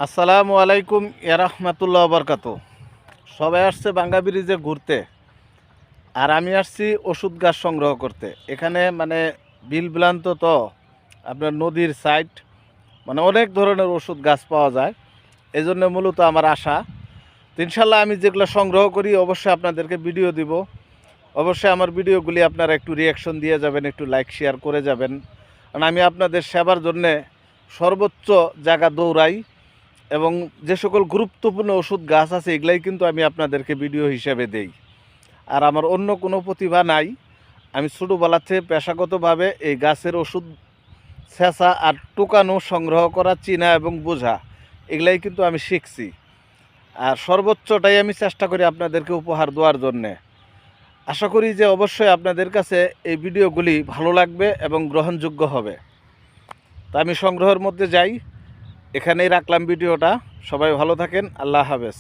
আসসালামু আলাইকুম রাহমাতুল্লাহ বরকাত। সবাই আসছে বাঙ্গা ব্রিজে ঘুরতে, আর আমি আসছি ওষুধ গাছ সংগ্রহ করতে। এখানে মানে বিল বিলান্ত তো আপনার নদীর সাইড, মানে অনেক ধরনের ওষুধ গাছ পাওয়া যায়। এই জন্য মূলত আমার আশা। তো ইনশাল্লাহ আমি যেগুলো সংগ্রহ করি অবশ্যই আপনাদেরকে ভিডিও দিব। অবশ্যই আমার ভিডিওগুলি আপনারা একটু রিয়াকশন দিয়ে যাবেন, একটু লাইক শেয়ার করে যাবেন, কারণ আমি আপনাদের সেবার জন্যে সর্বোচ্চ জায়গা দৌড়াই। এবং যে সকল গুরুত্বপূর্ণ ওষুধ গাছ আছে এগুলাই কিন্তু আমি আপনাদেরকে ভিডিও হিসেবে দেই। আর আমার অন্য কোনো প্রতিভা নাই। আমি ছোটোবেলা থেকে পেশাগতভাবে এই গাছের ওষুধ ছেঁচা আর টোকানো, সংগ্রহ করা, চিনা এবং বোঝা, এগুলাই কিন্তু আমি শিখছি। আর সর্বোচ্চটাই আমি চেষ্টা করি আপনাদেরকে উপহার দেওয়ার জন্যে। আশা করি যে অবশ্যই আপনাদের কাছে এই ভিডিওগুলি ভালো লাগবে এবং গ্রহণযোগ্য হবে। তা আমি সংগ্রহের মধ্যে যাই, এখানেই রাখলাম ভিডিওটা। সবাই ভালো থাকেন, আল্লাহ হাফেজ।